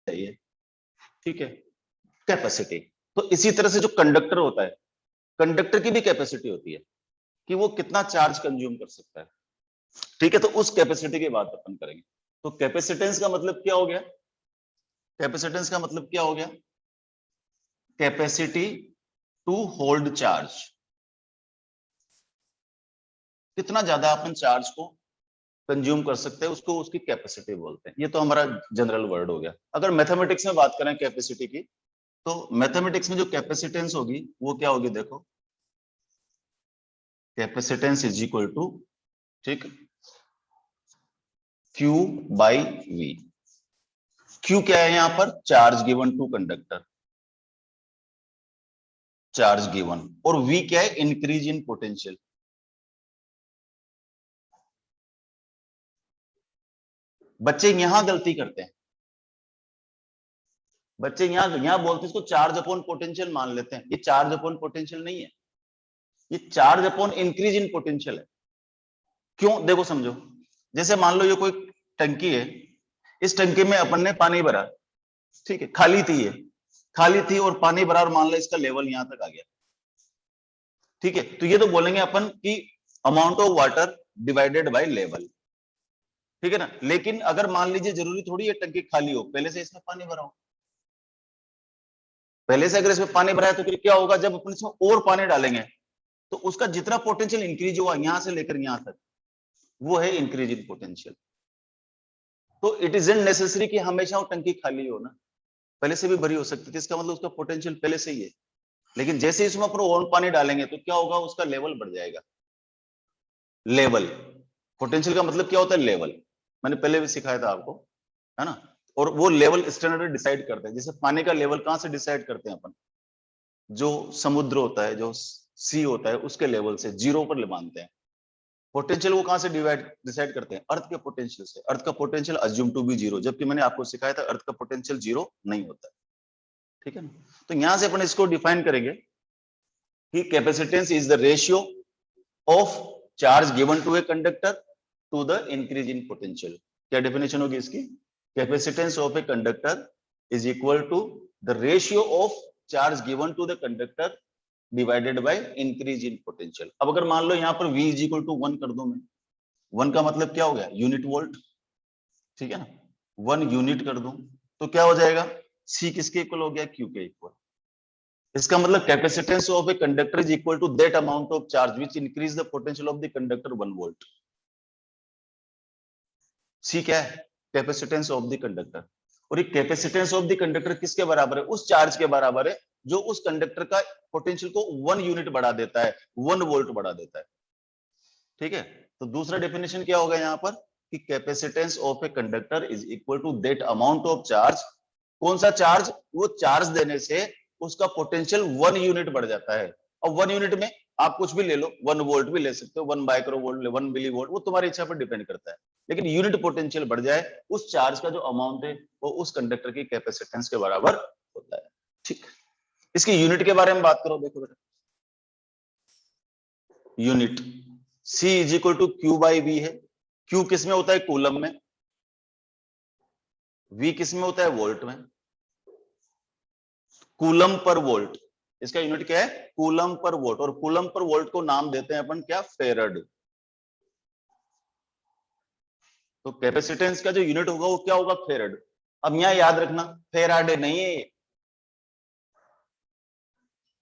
चाहिए, ठीक है, कैपेसिटी। तो इसी तरह से जो कंडक्टर होता है, कंडक्टर की भी कैपेसिटी होती है कि वो कितना चार्ज कंज्यूम कर सकता है, ठीक है। तो उस कैपेसिटी की बात अपन करेंगे। तो कैपेसिटेंस का मतलब क्या हो गया? कैपेसिटेंस का मतलब क्या हो गया? कैपेसिटी टू होल्ड चार्ज, कितना ज्यादा अपन चार्ज को कंज्यूम कर सकते हैं उसको उसकी कैपेसिटी बोलते हैं। ये तो हमारा जनरल वर्ड हो गया। अगर मैथमेटिक्स में बात करें कैपेसिटी की, तो मैथमेटिक्स में जो कैपेसिटेंस होगी वो क्या होगी? देखो, कैपेसिटेंस इज इक्वल टू, ठीक, Q बाई V। Q क्या है यहां पर? Charge given to conductor, charge given. और V क्या है? Increase in potential. बच्चे यहां गलती करते हैं, बच्चे यहां बोलते हैं इसको चार्ज अपॉन पोटेंशियल मान लेते हैं। ये चार्ज अपॉन पोटेंशियल नहीं है, ये charge upon increase in potential है। क्यों? देखो समझो, जैसे मान लो ये कोई टंकी है, इस टंकी में अपन ने पानी भरा, ठीक है, खाली थी ये, खाली थी और पानी भरा, और मान लो इसका लेवल यहां तक आ गया, ठीक है। तो ये तो बोलेंगे अपन कि amount of water divided by level, ठीक है ना। लेकिन अगर मान लीजिए जरूरी थोड़ी है टंकी खाली हो, पहले से इसमें पानी भरा हो, पहले से अगर इसमें पानी भरा है तो फिर क्या होगा? जब अपन इसमें और पानी डालेंगे तो उसका जितना पोटेंशियल इंक्रीज हुआ यहां से लेकर यहां तक, वो है इंक्रीज इन पोटेंशियल। तो इट इज नॉट नेसेसरी कि हमेशा वो टंकी खाली हो ना, पहले से भी भरी हो सकती थी, इसका मतलब उसका पोटेंशियल पहले से ही है। लेकिन जैसे इसमें अपन और पानी डालेंगे तो क्या होगा? उसका लेवल बढ़ जाएगा। लेवल, पोटेंशियल का मतलब क्या होता है? लेवल। मैंने पहले भी सिखाया था आपको, है ना। और वो लेवल स्टैंडर्ड डिसाइड करते हैं। जैसे पानी का लेवल कहां से डिसाइड करते हैं अपन? जो समुद्र होता है, जो सी होता है, उसके लेवल से जीरो पर मानते हैं। पोटेंशियल वो कहां से डिसाइड करते हैं? अर्थ के पोटेंशियल से। अर्थ का potential assume to be zero, जबकि मैंने आपको सिखाया था अर्थ का पोटेंशियल जीरो नहीं होता, ठीक है ना। तो यहां से अपन इसको डिफाइन करेंगे कि capacitance is the ratio of charge given to a conductor to the increase in potential. क्या डेफिनेशन होगी इसकी? Capacitance of a conductor is equal to the ratio of charge given to the conductor divided by increase in potential. अब अगर मान लो यहाँ पर V is equal to 1 कर दो मैं, 1 का मतलब क्या हो गया? यूनिट वोल्ट, ठीक है ना। 1 यूनिट कर दूं तो क्या हो जाएगा? C किसके इक्वल हो गया? Q के इक्वल। इसका मतलब capacitance of a conductor is equal to that amount of charge which increase the potential of the conductor 1 volt. C क्या है? Capacitance of the conductor. और ये कैपेसिटेंस ऑफ द कंडक्टर किसके बराबर है? उस चार्ज के बराबर है जो उस कंडक्टर का पोटेंशियल को 1 यूनिट बढ़ा देता है, 1 वोल्ट बढ़ा देता है, ठीक है। तो दूसरा डेफिनेशन क्या होगा यहाँ पर कि capacitance of a conductor is equal to that amount of charge. कौन सा चार्ज? वो चार्ज देने से उसका पोटेंशियल 1 यूनिट बढ़ जाता है। अब 1 यूनिट में आप कुछ भी ले लो, 1 वोल्ट भी ले सकते हो, 1 माइक्रो वोल्ट, 1 मिली वोल्ट, वो तुम्हारी इच्छा पर डिपेंड करता है। लेकिन यूनिट पोटेंशियल बढ़ जाए, उस चार्ज का जो अमाउंट है वो उस कंडक्टर की कैपेसिटेंस के बराबर होता है, ठीक। इसकी यूनिट के बारे में बात करो, देखो बेटा, unit C is equal to Q by V है। Q किस में होता है? कूलम में। V किस में होता है? वोल्ट में। कूलम पर वोल्ट, इसका यूनिट क्या है? Coulomb per volt. और कूलम पर वोल्ट को नाम देते हैं अपन क्या? फेरड। तो कैपेसिटेंस का जो यूनिट होगा वो क्या होगा? फेरड। अब यहां याद रखना, फेराडे नहीं है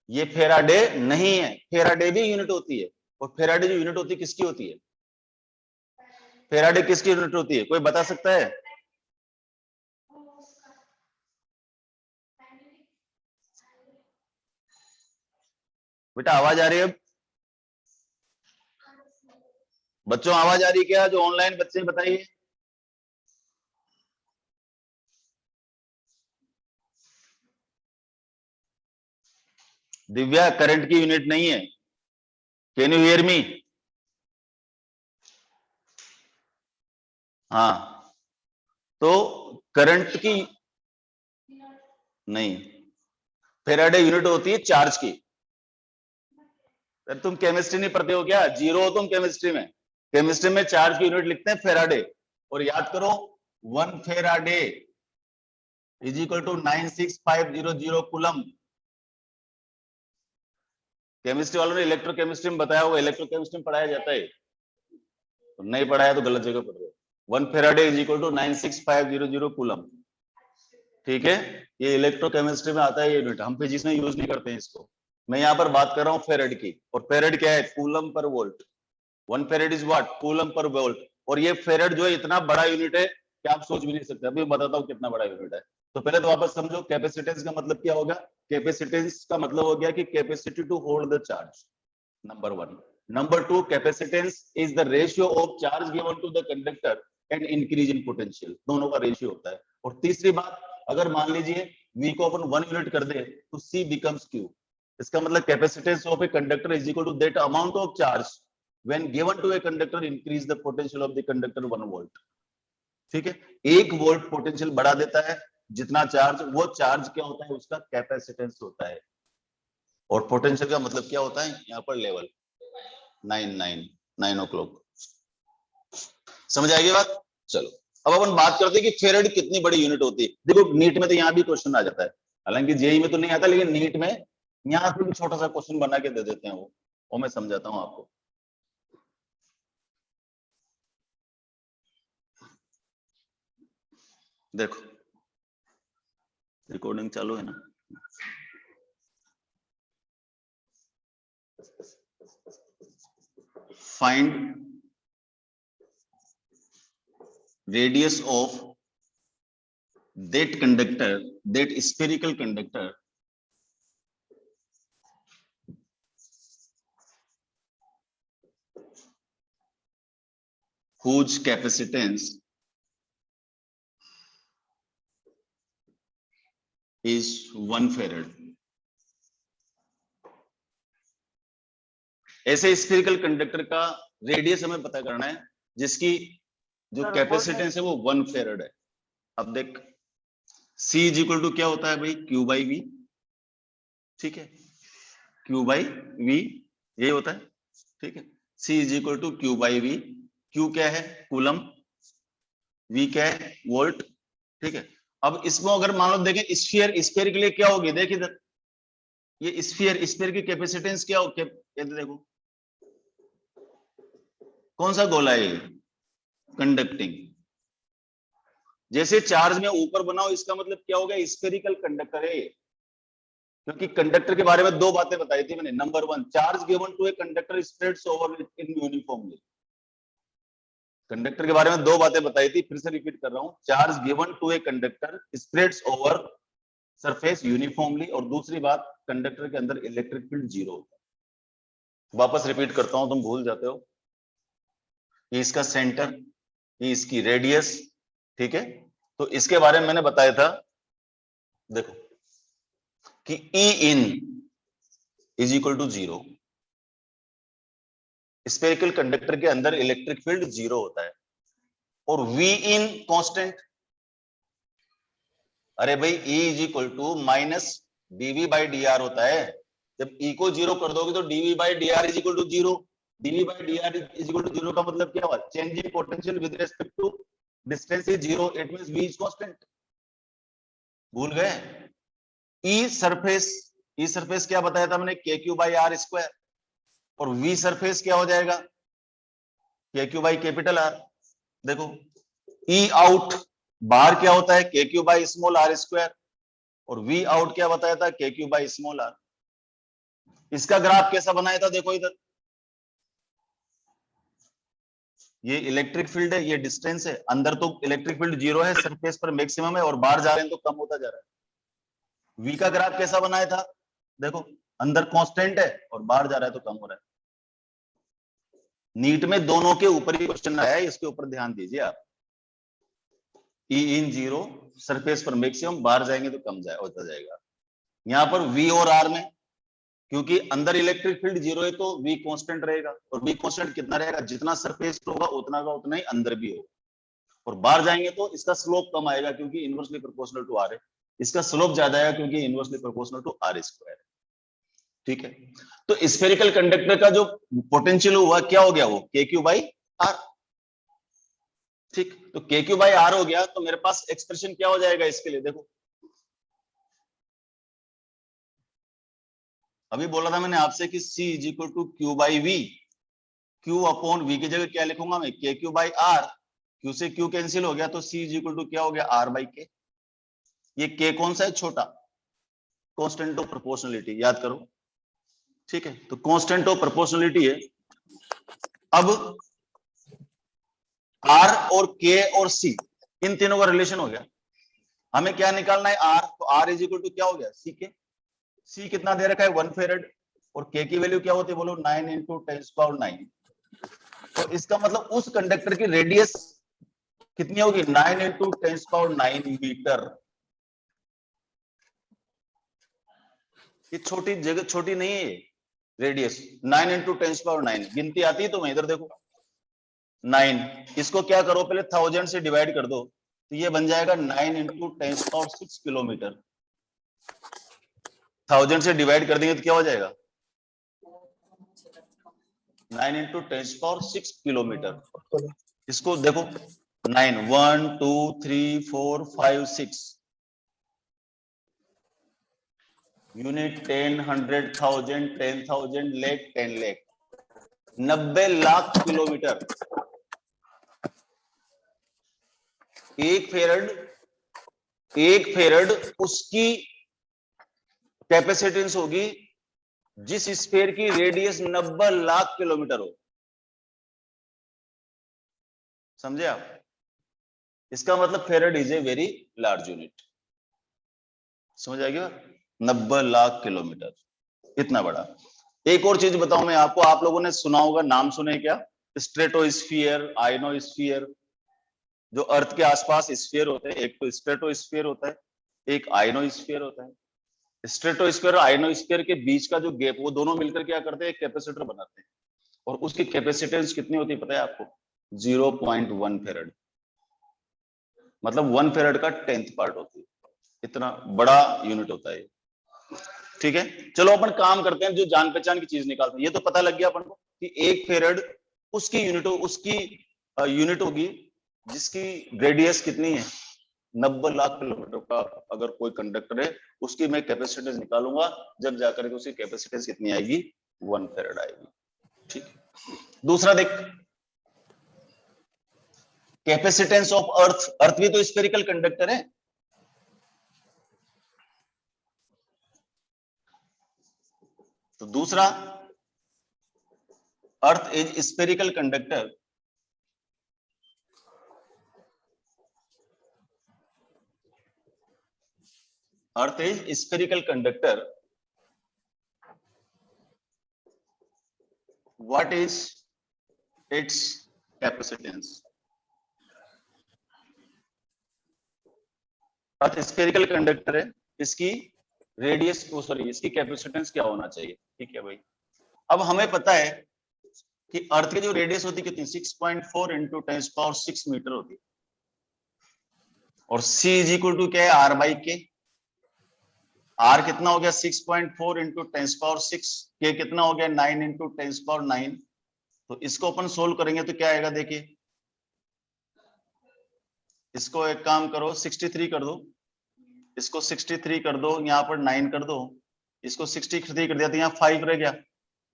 ये फेराडे नहीं है। फेराडे भी यूनिट होती है, और फेराडे जो यूनिट होती है किसकी होती है? फेराडे किसकी यूनिट होती है? कोई बता सकता है? बेटा आवाज आ रही है? अब बच्चों आवाज आ रही है क्या? जो ऑनलाइन बच्चे बताइए। दिव्या, करंट की यूनिट नहीं है। Can you hear me? हाँ, तो करंट की नहीं, फेराडे यूनिट होती है चार्ज की। तुम केमिस्ट्री नहीं पढ़ते हो क्या? जीरो हो तुम केमिस्ट्री में। केमिस्ट्री में चार्ज की यूनिट लिखते हैं फेराडे। और याद करो, 1 faraday is equal to 96500 coulomb. Chemistry वालों ने इलेक्ट्रोकेमिस्ट्री में बताया होगा, इलेक्ट्रोकेमिस्ट्री में पढ़ाया जाता है, तो नहीं पढ़ाया तो गलत जगह पढ़ रहे हो। 1 faraday is equal to 96500 coulomb. ठीक है, ये इलेक्ट्रोकेमिस्ट्री में आता है ये यूनिट, हम फिजिक्स में यूज नहीं करते हैं इसको। मैं यहाँ पर बात कर रहा हूँ फेरेड की, और फेरेड क्या है? Coulomb per volt. 1 फेरेड is what? Coulomb per volt. और ये फेरेड जो है इतना बड़ा यूनिट है कि आप सोच भी नहीं सकते। अभी बताता हूँ कितना बड़ा यूनिट है। तो पहले तो वापस समझो, कैपेसिटेंस का मतलब क्या होगा? कैपेसिटेंस का मतलब हो गया कि capacity to hold the charge, number 1। Number 2, capacitance is the ratio of charge given to the conductor and increase in potential, दोनों का रेशियो होता है। और तीसरी बात, अगर मान लीजिए V को अपन 1 यूनिट कर दे तो C becomes Q। इसका मतलब capacitance of a conductor is equal to that amount of charge when given to a conductor increase the potential of the conductor 1 volt। ठीक है, 1 वोल्ट पोटेंशियल बढ़ा देता है जितना चार्ज, वो चार्ज क्या होता है? उसका कैपेसिटेंस होता है। और पोटेंशियल का मतलब क्या होता है? यहाँ पर लेवल 9 o'clock। समझ आएगी बात? चलो अब अपन बात करते हैं कि फेरेड कितनी बड़ी यूनिट होती है। देखो नीट में तो यहाँ भी क्वेश्चन आ जाता है, हालांकि जेई में तो नहीं आता, लेकिन नीट में यहाँ पे भी छोटा सा क्वेश्चन बना के दे देते हैं वो मैं समझाता हूँ आपको। देखो रिकॉर्डिंग चालू है ना? Find radius of that conductor, that spherical conductor whose capacitance is 1 farad। ऐसे स्फेरिकल कंडक्टर का रेडियस हमें पता करना है जिसकी जो कैपेसिटेंस है वो 1 फेराड है। अब देख, C इज इक्वल टू क्या होता है भाई? Q by V। ठीक है, Q बाई V ये होता है। ठीक है, C is equal to Q by V। Q क्या है? कूलम। V क्या है? वोल्ट। ठीक है, अब इसमें अगर मान लो देखें स्फीयर, स्फीयर के लिए क्या होगी? देख इधर, ये स्फीयर, स्फीयर की कैपेसिटेंस क्या हो? देखो कौन सा गोला है? कंडक्टिंग। जैसे चार्ज में ऊपर बनाओ, इसका मतलब क्या हो गया? स्फेरिकल कंडक्टर है। क्योंकि कंडक्टर के बारे में 2 बातें बताई थी मैंने। Number 1, charge given to a conductor spreads over in uniformly. Conductor के बारे में 2 बातें बताई थी, फिर से रिपीट कर रहा हूं। Charge given to a conductor spreads over surface uniformly, और दूसरी बात, कंडक्टर के अंदर इलेक्ट्रिक फील्ड 0 होता है। वापस रिपीट करता हूं, तुम भूल जाते हो। ये इसका सेंटर, ये इसकी रेडियस। ठीक है, तो इसके बारे में मैंने बताया था, देखो कि E in is equal to 0। Spherical conductor के अंदर इलेक्ट्रिक फील्ड 0 होता है, और V in कांस्टेंट। अरे भाई E is equal to minus dV by dr होता है। जब E को 0 कर दोगे तो dV by dr is equal to 0। dV by dr is equal to 0 का मतलब क्या हुआ? Change in potential with respect to distance is 0, it means V is constant. भूल गए? E सरफेस क्या बताया था मैंने? KQ by R square. और V सरफेस क्या हो जाएगा? KQ by capital R। देखो E आउट बाहर क्या होता है? KQ by small r square. और V आउट क्या बताया था? KQ by small r। इसका ग्राफ कैसा बनाया था? देखो इधर, ये इलेक्ट्रिक फील्ड है, ये डिस्टेंस है। अंदर तो इलेक्ट्रिक फील्ड 0 है, सरफेस पर मैक्सिमम है, और बाहर जा रहे हैं तो कम होता जा रहा है। V का ग्राफ कैसा बनाया था? देखो अंदर कांस्टेंट है और बाहर जा रहा है तो कम हो रहा है। नीट में दोनों के ऊपर ही क्वेश्चन आया है, इसके ऊपर ध्यान दीजिए आप। E in 0, सरफेस पर मैक्सिमम, बाहर जाएंगे तो कम होता जाएगा। यहाँ पर V और R में, क्योंकि अंदर इलेक्ट्रिक फील्ड 0 है तो V कांस्टेंट रहेगा, और V कांस्टेंट कितना रहेगा? जितना सरफेस होगा उतना का उतना ही अंदर भी होगा। और बाहर जाएंगे तो इसका स्लोप कम आएगा, क्योंकि इनवर्सली प्रोपोर्शनल टू R है। इसका स्लोप ज्यादा आएगा क्योंकि inversely proportional to R square. ठीक है, तो स्फेरिकल कंडक्टर का जो पोटेंशियल हुआ क्या हो गया? वो KQ बाई R। ठीक, तो KQ बाई R हो गया, तो मेरे पास एक्सप्रेशन क्या हो जाएगा इसके लिए? देखो अभी बोला था मैंने आपसे कि C is equal to Q by V, Q upon V की जगह क्या लिखूंगा मैं, K Q by R, Q से क्यू कैंसिल हो गया तो C इज इक्वल टू क्या हो गया, आर बाई के। ये के कौन सा है, छोटा, कांस्टेंट ऑफ प्रोपोर्शनलिटी, याद करो, ठीक है। तो कांस्टेंट ऑफ प्रोपोर्शनलिटी है। अब आर और के और सी, इन तीनों का रिलेशन हो गया। हमें क्या निकालना है, आर, तो आर इज इक्वल टू क्या हो गया, सी के। सी कितना दे रखा है, 1 फेरेड, और के की वैल्यू क्या होती है बोलो, 9 इंटू 10⁹। तो इसका मतलब उस कंडक्टर की रेडियस कितनी होगी, 9 इंटू 10⁹ मीटर। ये छोटी जगह, छोटी नहीं है ये रेडियस, 9 इंटू 10⁹। गिनती आती है तुम्हें, इधर देखो 9, इसको क्या करो पहले 1000 से डिवाइड कर दो, तो ये बन जाएगा 9 इंटू 10⁶ किलोमीटर। 1000 से डिवाइड कर देंगे तो क्या हो जाएगा, 9 इंटू 10⁶ किलोमीटर। इसको देखो 9, 1 2 3 4 5 6 यूनिट, 10 100 1000 10,000 लाख 10 लाख, 90 लाख किलोमीटर। एक फेरड, एक फेरड उसकी कैपेसिटेंस होगी जिस स्फीयर की रेडियस 90 लाख किलोमीटर हो। समझे आप, इसका मतलब farad is a very large unit. समझ आ गया, 90 लाख किलोमीटर, इतना बड़ा। एक और चीज बताऊं मैं आपको, आप लोगों ने सुना होगा, नाम सुने क्या, स्ट्रेटोस्फीयर, आयनोस्फीयर। जो अर्थ के आसपास स्फीयर होते हैं, एक तो स्ट्रेटोस्फीयर होता है, एक आयनोस्फीयर होता है। स्ट्रेटोस्फीयर और आयनोस्फीयर के बीच का जो गैप, वो दोनों मिलकर क्या करते हैं, कैपेसिटर बनाते हैं। और उसकी कैपेसिटेंस कितनी होती है पता है आपको, 0.1 फेरड, मतलब 1 फेरड का 10th पार्ट होती है। इतना बड़ा यूनिट होता है, ठीक है। चलो अपन काम करते हैं, जो जान पहचान की चीज निकालते हैं। ये तो पता लग गया अपन को कि एक फेरड उसकी यूनिट, उसकी यूनिट होगी जिसकी रेडियस कितनी है, 90 लाख किलोमीटर का। अगर कोई कंडक्टर है, उसकी मैं कैपेसिटेंस निकालूंगा, जब जाकर के उसकी कैपेसिटेंस कितनी आएगी, 1 फेरड आएगी, ठीक है। दूसरा देख, कैपेसिटेंस ऑफ अर्थ, अर्थ भी तो स्फेरिकल कंडक्टर है। तो दूसरा, earth is spherical conductor, earth is spherical conductor, what is its capacitance। Earth spherical conductor है, इसकी रेडियस, सॉरी इसकी कैपेसिटेंस क्या होना चाहिए, ठीक है भाई। अब हमें पता है कि अर्थ की जो रेडियस होती है कितनी, 6.4 इंटू 10⁶ मीटर होती है। और c इज इक्वल टू क्या है, r बाई के। r कितना हो गया, 6.4 इंटू 10⁶, के कितना हो गया, 9 इंटू 10⁹। तो इसको अपन सोल्व करेंगे तो क्या आएगा, देखिए इसको एक काम करो, 63 कर दो, इसको 63 कर दो, यहाँ पर 9 कर दो, इसको 63 कर दिया तो यहाँ 5 रह गया,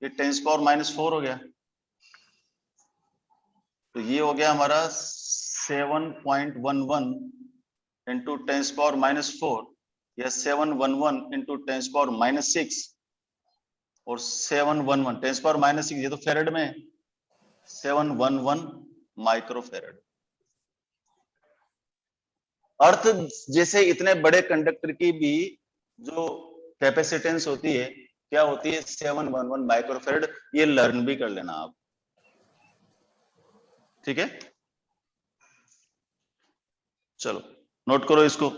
ये 10⁻⁻4 हो गया। तो ये हो गया हमारा 7.11 इंटू 10⁻⁻4, या 711 इंटू 10⁻⁻6, और 711 10⁻⁻6, ये तो फेरेड में 711 माइक्रोफेरेड। अर्थ जैसे इतने बड़े कंडक्टर की भी जो कैपेसिटेंस होती है, क्या होती है, 711 माइक्रोफेरेड। ये लर्न भी कर लेना आप, ठीक है। चलो नोट करो इसको।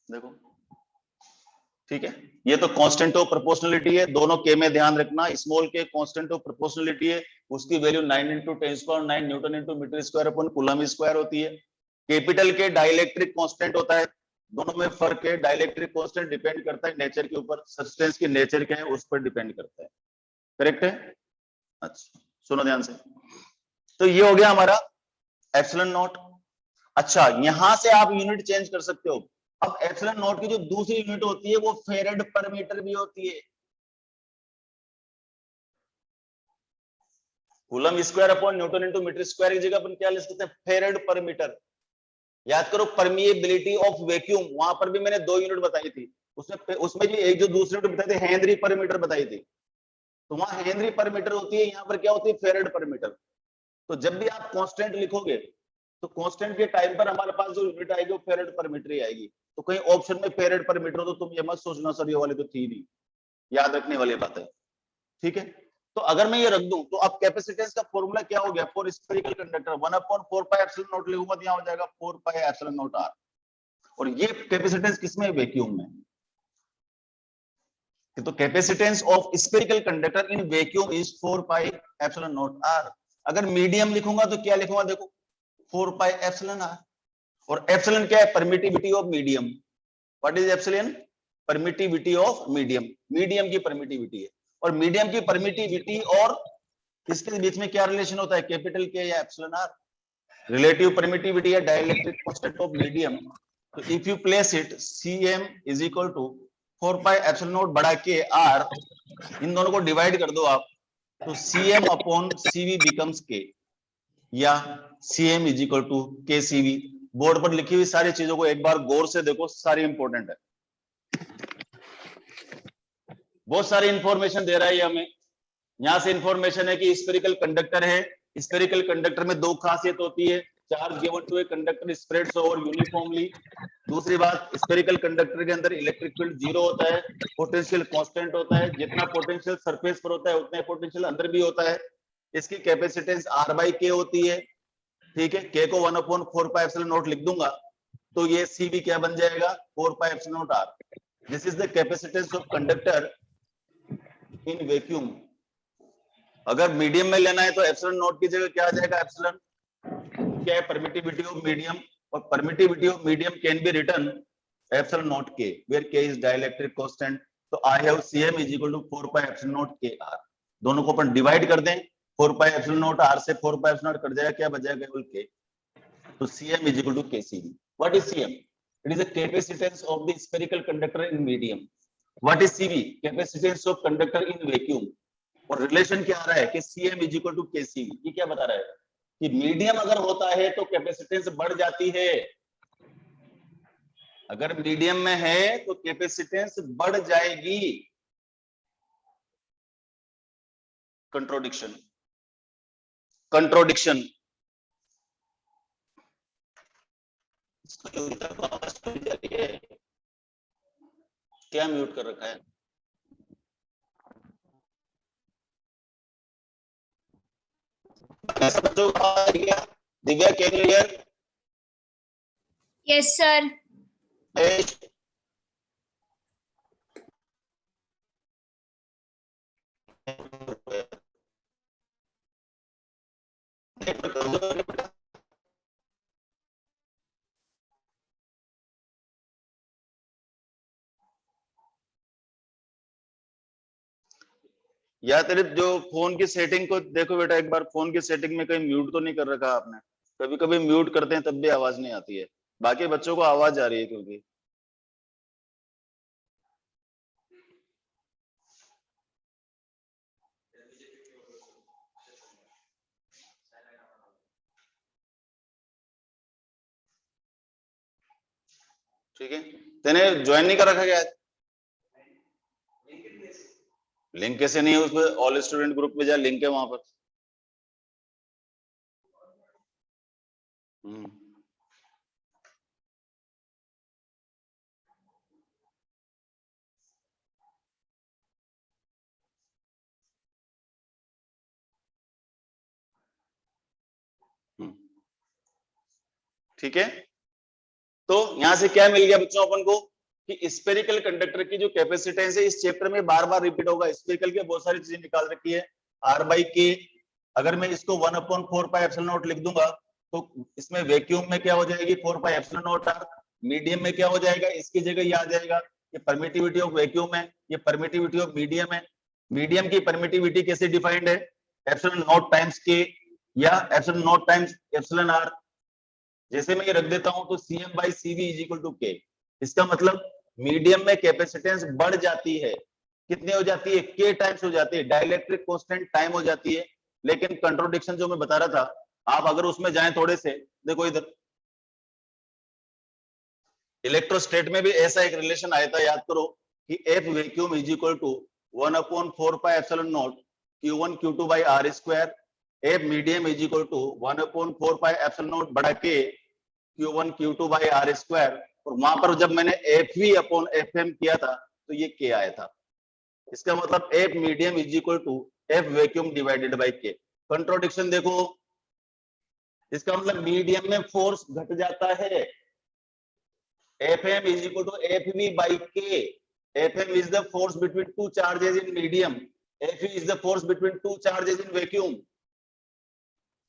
देखो ठीक है, ये तो कांस्टेंट ऑफ प्रोपोर्शनलिटी है, दोनों के में ध्यान रखना, स्मॉल के कांस्टेंट ऑफ प्रोपोर्शनलिटी है, उसकी value 9 × 10⁻⁹ newton × metre square upon coulomb square होती है। कैपिटल के डाइलेक्ट्रिक कांस्टेंट होता है, दोनों में फर्क है, डाइलेक्ट्रिक कांस्टेंट डिपेंड करता है नेचर के ऊपर, सब्सटेंस की नेचर क्या है उस पर डिपेंड करता है। करेक्ट है? अच्छा सुनो ध्यान से, तो ये हो गया हमारा एप्सिलॉन नॉट। अच्छा यहां से आप यूनिट चेंज कर सकते हो, अब एप्सिलॉन नॉट की जो दूसरी यूनिट होती है वो फेरेड पर मीटर भी होती है। Coulomb square upon newton × metre square की जगह अपन क्या लिख सकते हैं, फेरेड पर मीटर। याद करो परमिएबिलिटी ऑफ वैक्यूम, वहां पर भी मैंने 2 यूनिट बताई थी, उसमें भी एक जो दूसरी यूनिट बताई थी हेनरी पर मीटर बताई थी, तो वहां हेनरी पर मीटर होती है, यहाँ पर क्या होती है, फेरेड पर मीटर। तो जब भी आप कांस्टेंट लिखोगे तो कांस्टेंट के टाइम पर हमारे पास जो यूनिट आएगी वो फेरेड पर मीटर ही आएगी। तो कहीं ऑप्शन में फेरेड पर मीटर हो तो तुम ये मत सोचना सर ये वाली तो थी नहीं, याद रखने वाली बात है। ठीक है, तो अगर मैं ये रख दूं तो अब कैपेसिटेंस का फॉर्मूला क्या हो गया, फॉर स्फेरिकल कंडक्टर 1/4πε0 लिखूंगा तो यहाँ हो जाएगा 4πε0r। और ये कैपेसिटेंस किसमें, वैक्यूम में। तो capacitance of spherical conductor in vacuum is 4πε0r। अगर मीडियम लिखूंगा तो क्या लिखूंगा, देखो 4πε0r। और एप्सिलॉन क्या है, permittivity of medium. What is epsilon, permittivity of medium, medium की परमिटिविटी है। और मीडियम की परमिटिविटी और इसके बीच में क्या रिलेशन होता है, कैपिटल के या एप्सिलॉन आर, रिलेटिव परमिटिविटी या डाइलेक्ट्रिक कांस्टेंट ऑफ मीडियम। तो if you place it Cm is equal to 4πε0 बढ़ा के r, इन दोनों को डिवाइड कर दो आप, तो Cm upon Cv becomes K, या Cm is equal to KCV। Board पर लिखी हुई सारी चीजों को एक बार गौर से देखो, सारी इंपॉर्टेंट है, बहुत सारी इंफॉर्मेशन दे रहा है ये हमें। यहां से इंफॉर्मेशन है कि स्फेरिकल कंडक्टर है, स्फेरिकल कंडक्टर में 2 खासियत होती है, charge given to a conductor spreads over uniformly. दूसरी बात, स्फेरिकल कंडक्टर के अंदर इलेक्ट्रिक फील्ड 0 होता है, पोटेंशियल कांस्टेंट होता है, जितना पोटेंशियल सरफेस पर होता है उतना पोटेंशियल अंदर भी होता है। इसकी कैपेसिटेंस R/K होती है, ठीक है, K को 1/4πε0 लिख दूंगा तो ये Cv क्या बन जाएगा, 4πε0r। This is the capacitance of conductor in vacuum. अगर मीडियम में लेना है तो एप्सिलॉन नॉट की जगह क्या आ जाएगा, एप्सिलॉन क्या है, परमिटिविटी ऑफ मीडियम, और permittivity of medium can be written epsilon not K where K is dielectric constant. तो I have Cm is equal to 4πε0 Kr। दोनों को अपन डिवाइड कर दें, 4πε0 r से 4πε0 कट जाएगा, क्या बच जाएगा, केवल K। तो Cm is equal to KCV। What is Cm, it is the capacitance of the spherical conductor in medium. What is Cv, capacitance of conductor in vacuum. और रिलेशन क्या आ रहा है कि Cm is equal to KCV। ये क्या बता रहा है कि मीडियम अगर होता है तो कैपेसिटेंस बढ़ जाती है, अगर मीडियम में है तो कैपेसिटेंस बढ़ जाएगी। Contradiction, contradiction. क्या म्यूट कर रखा है, Divya can you here? Yes sir. या तेरे जो फोन की सेटिंग को देखो बेटा एक बार, फोन की सेटिंग में कहीं म्यूट तो नहीं कर रखा आपने? कभी कभी म्यूट करते हैं तब भी आवाज नहीं आती है, बाकी बच्चों को आवाज आ रही है क्योंकि। ठीक है, तेने ज्वाइन नहीं कर रखा क्या? लिंक कैसे नहीं है उस पर, ऑल स्टूडेंट ग्रुप में जा, लिंक है वहां पर। ठीक है, तो यहां से क्या मिल गया बच्चों अपन को, कि स्फेरिकल कंडक्टर की जो कैपेसिटेंस है इस चैप्टर में बार बार रिपीट होगा। स्फेरिकल के बहुत सारी चीजें निकाल रखी है। R/K, अगर मैं इसको 1/4πε0 लिख दूंगा तो इसमें वैक्यूम में क्या हो जाएगी 4πε0R। मीडियम में क्या हो जाएगा, इसकी जगह ये आ जाएगा, ये परमिटिविटी ऑफ वैक्यूम है, ये परमिटिविटी ऑफ मीडियम है। मीडियम की परमिटिविटी कैसे डिफाइंड है, ε0 टाइम्स K या ε0 टाइम्स εR। जैसे मैं ये रख देता हूं तो Cm/Cv = K। इसका मतलब मीडियम में कैपेसिटेंस बढ़ जाती है, कितने हो जाती है, K टाइम्स हो जाती है, डाइलेक्ट्रिक कांस्टेंट टाइम हो जाती है। लेकिन कंट्रोडिक्शन जो मैं बता रहा था, आप अगर उसमें जाएं थोड़े से, देखो इधर इलेक्ट्रोस्टेट में भी ऐसा एक रिलेशन आया था, याद करो कि F vacuum = 1/4πε0 Q1 Q2/R²। F medium = 1/4πε0 K Q1 Q2/R²। और वहां पर जब मैंने FV/FM किया था तो ये K आया था। इसका मतलब F medium = F vacuum divided by K। Contradiction देखो, इसका मतलब मीडियम में फोर्स घट जाता है। Fm = FV/K। Fm is the force between two charges in medium. Fe is the force between two charges in vacuum.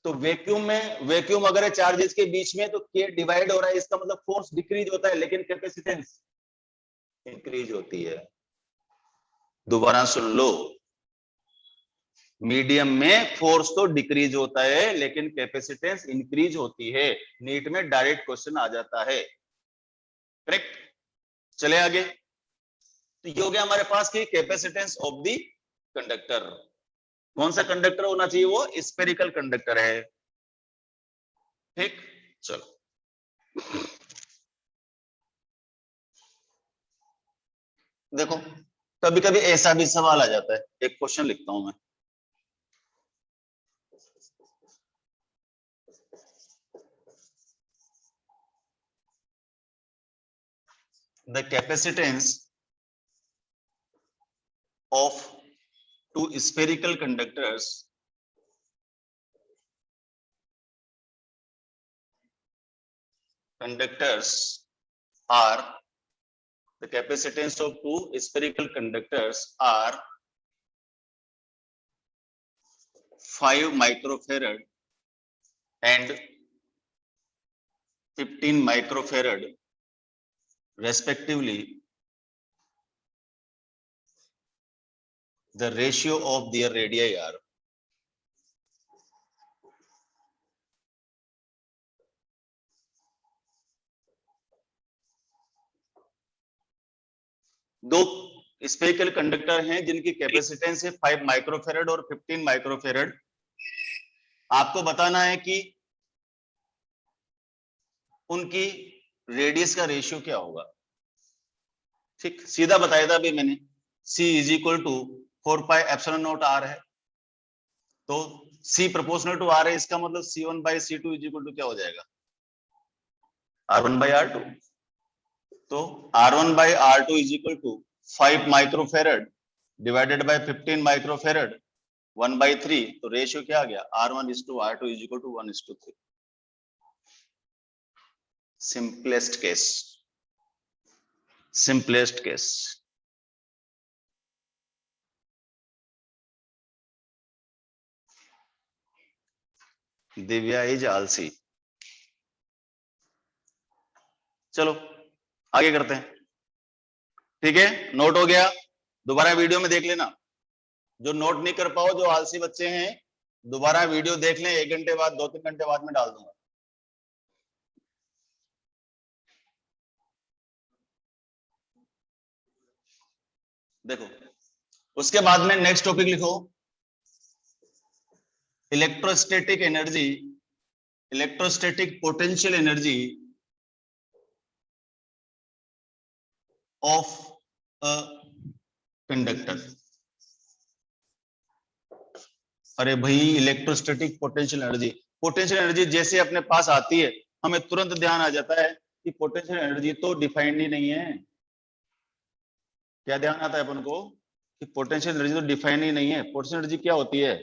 तो वैक्यूम में, vacuum अगर है चार्जेस के बीच में तो K डिवाइड हो रहा है, इसका मतलब फोर्स डिक्रीज होता है लेकिन कैपेसिटेंस इंक्रीज होती है। दोबारा सुन लो, मीडियम में फोर्स तो डिक्रीज होता है लेकिन कैपेसिटेंस इंक्रीज होती है। नीट में डायरेक्ट क्वेश्चन आ जाता है, करेक्ट। चले आगे, तो ये हो गया हमारे पास की कैपेसिटेंस ऑफ द कंडक्टर। कौन सा कंडक्टर होना चाहिए, वो स्फेरिकल कंडक्टर है, ठीक। चलो देखो, कभी कभी ऐसा भी सवाल आ जाता है, एक क्वेश्चन लिखता हूं मैं। The capacitance of two spherical conductors are, the capacitance of two spherical conductors are 5 microfarad and 15 microfarad respectively. The ratio of their radii are, दो स्फेरिकल कंडक्टर हैं जिनकी कैपेसिटेंस है 5 माइक्रोफेरेड और 15 माइक्रोफेरेड। आपको बताना है कि उनकी रेडियस का रेशियो क्या होगा, ठीक। सीधा बताया था अभी मैंने, C = 4πε0R है, तो C प्रोपोर्शनल टू R है, इसका मतलब C1/C2 = क्या हो जाएगा, R1/R2। तो R1/R2 = 5 microfarad divided by 15 microfarad 1/3। तो रेशियो क्या आ गया, R1:R2 = 1:3। Simplest case, simplest case. Divya is आलसी। चलो आगे करते हैं, ठीक है। नोट हो गया, दोबारा वीडियो में देख लेना। जो नोट नहीं कर पाओ, जो आलसी बच्चे हैं, दोबारा वीडियो देख लें, 1 घंटे बाद, 2-3 घंटे बाद में डाल दूंगा। देखो, उसके बाद में नेक्स्ट टॉपिक लिखो, electrostatic energy, electrostatic potential energy of a conductor. अरे भाई, electrostatic potential energy, potential energy जैसे अपने पास आती है हमें तुरंत ध्यान आ जाता है कि पोटेंशियल एनर्जी तो डिफाइंड ही नहीं है। क्या ध्यान आता है अपन को कि पोटेंशियल एनर्जी तो डिफाइंड ही नहीं है। पोटेंशियल एनर्जी क्या होती है,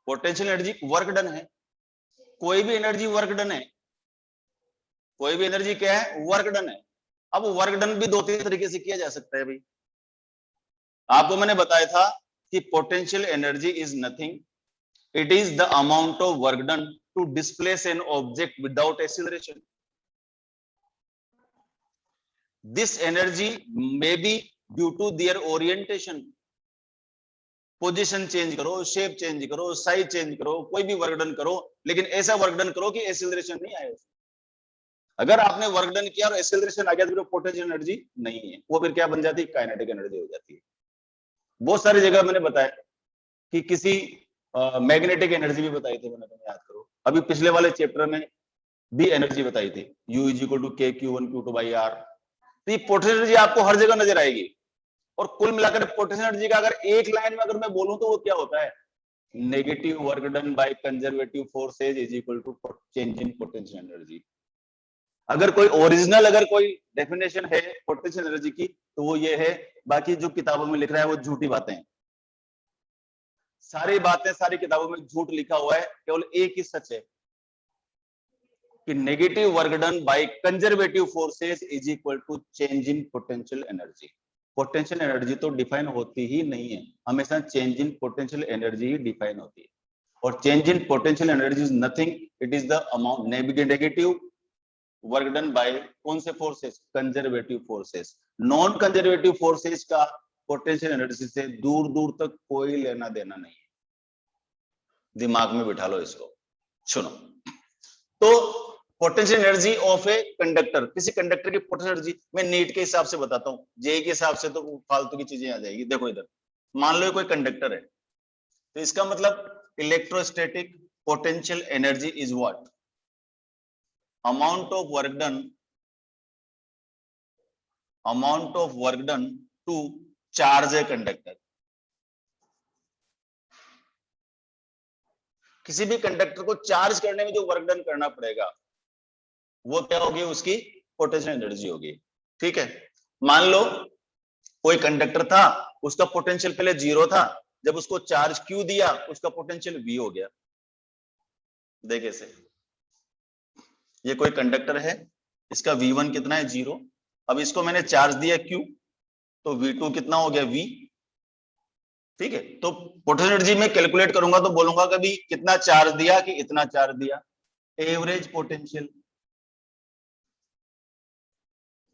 पोटेंशियल एनर्जी वर्क डन है, कोई भी एनर्जी वर्क डन है। कोई भी एनर्जी क्या है, वर्क डन है। अब वर्क डन भी दो तीन तरीके से किया जा सकता है भाई। आपको मैंने बताया था कि potential energy is nothing, it is the amount of work done to displace an object without acceleration. This energy may be due to their orientation. Position change करो, शेप चेंज करो, साइज चेंज करो, कोई भी work done करो, लेकिन ऐसा work done करो कि एक्सेलरेशन नहीं आए। अगर आपने वर्क डन किया और एक्सेलरेशन आ गया तो फिर पोटेंशियल एनर्जी नहीं है, वो फिर क्या बन जाती है, काइनेटिक एनर्जी हो जाती है। बहुत सारी जगह मैंने बताया कि किसी मैग्नेटिक एनर्जी भी बताई थी मैंने, तुम्हें याद करो। अभी पिछले वाले चैप्टर में भी एनर्जी बताई थी, U is equal to K Q1 Q2 by R। तो ये पोटेंशियल एनर्जी आपको हर जगह नजर आएगी। और कुल मिलाकर पोटेंशियल एनर्जी का अगर एक लाइन में अगर मैं बोलूं तो वो क्या होता है, negative work done by conservative forces is equal to change in potential energy. अगर कोई ओरिजिनल अगर कोई डेफिनेशन है पोटेंशियल एनर्जी की तो वो ये है, बाकी जो किताबों में लिख रहा है वो झूठी बातें हैं। सारी बातें सारी किताबों में झूठ लिखा हुआ है, केवल एक ही सच है कि negative work done by conservative forces is equal to change in potential energy. Potential energy तो डिफाइन होती ही नहीं है, हमेशा चेंज इन पोटेंशियल एनर्जी ही डिफाइन होती है। और change in potential energy is nothing, it is the amount negative work done by कौन से forces, conservative forces. Non conservative forces का पोटेंशियल एनर्जी से दूर दूर तक कोई लेना देना नहीं है, दिमाग में बिठा लो इसको। सुनो, तो potential energy of a conductor, किसी कंडक्टर की पोटेंशियल एनर्जी मैं नीट के हिसाब से बताता हूं, जेई के हिसाब से तो फालतू की चीजें आ जाएगी। देखो इधर मान लो कोई कंडक्टर है, तो इसका मतलब electrostatic potential energy is what, amount of work done to charge a conductor। किसी भी कंडक्टर को चार्ज करने में जो वर्क डन करना पड़ेगा वो क्या होगी, उसकी पोटेंशियल एनर्जी होगी। ठीक है, मान लो कोई कंडक्टर था, उसका पोटेंशियल पहले 0 था, जब उसको चार्ज Q दिया उसका पोटेंशियल V हो गया। देखिए से, ये कोई कंडक्टर है, इसका V1 कितना है, 0। अब इसको मैंने चार्ज दिया Q, तो V2 कितना हो गया, V। ठीक है, तो पोटेंशियल एनर्जी में कैलकुलेट करूंगा तो बोलूंगा कभी कितना चार्ज दिया कि इतना चार्ज दिया, एवरेज पोटेंशियल।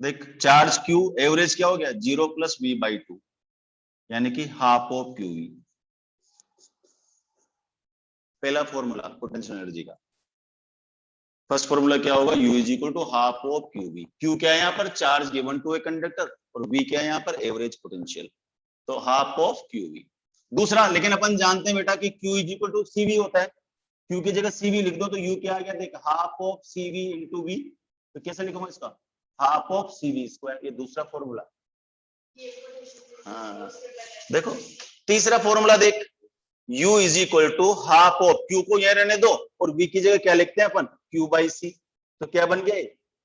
देख चार्ज Q एवरेज क्या हो गया, 0 प्लस V/2 यानी कि हाफ ऑफ QV। पहला फॉर्मूला पोटेंशियल एनर्जी का, फर्स्ट फॉर्मूला क्या होगा, U is equal to half of QV। Q क्या है यहाँ पर, charge given to a conductor, और V क्या है यहाँ पर, एवरेज पोटेंशियल, तो हाफ ऑफ QV। दूसरा, लेकिन अपन जानते हैं बेटा कि Q is equal to CV होता है, Q की जगह CV लिख दो तो U क्या आ गया, देख half of CV into V। तो कैसे लिखूंगा इसका, हाफ ऑफ CV स्क्वायर, ये दूसरा फॉर्मूला। हाँ देखो, तीसरा फॉर्मूला देख, U is equal to half of, Q को यह रहने दो और V की जगह क्या लिखते हैं अपन, Q बाई C। तो क्या बन गया,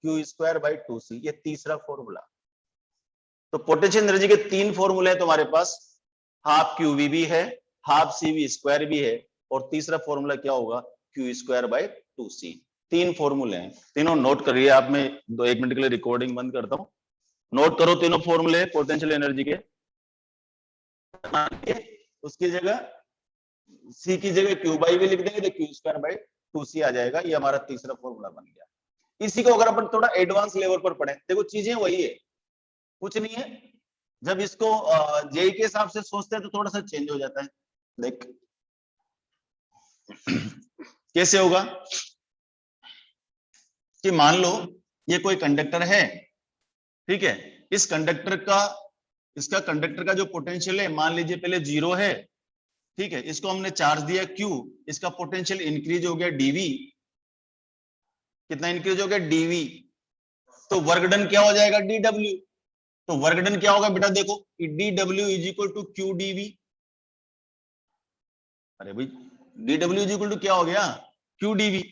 Q स्क्वायर बाई 2C, ये तीसरा फॉर्मूला। तो पोटेंशियल एनर्जी के 3 फॉर्मूले हैं तुम्हारे पास, हाफ QV भी है, हाफ CV स्क्वायर भी है, और तीसरा फॉर्मूला क्या होगा, Q स्क्वायर बाई 2C। 3 फॉर्मूले हैं, तीनों नोट करिए आप। मैं 1 मिनट के लिए रिकॉर्डिंग बंद करता हूं, नोट करो तीनों फॉर्मूले पोटेंशियल एनर्जी के। उसकी जगह C की जगह Q बाई भी लिख देंगे तो Q स्क्वायर बाई 2C आ जाएगा, ये हमारा तीसरा फॉर्मूला बन गया। इसी को अगर अपन थोड़ा एडवांस लेवल पर पढ़े, देखो चीजें वही है, कुछ नहीं है। जब इसको जेई के हिसाब से सोचते हैं तो थोड़ा सा चेंज हो जाता है। देख कैसे होगा कि मान लो ये कोई कंडक्टर है, ठीक है, इस कंडक्टर का, इसका कंडक्टर का जो पोटेंशियल है मान लीजिए पहले 0 है, ठीक है, इसको हमने चार्ज दिया Q, इसका पोटेंशियल इंक्रीज हो गया dV। कितना इंक्रीज हो गया, dV। तो वर्क डन क्या हो जाएगा, dW। तो वर्क डन क्या होगा बेटा, देखो dW is equal to Q dV। अरे भाई dW इज इक्वल टू क्या हो गया, Q dV।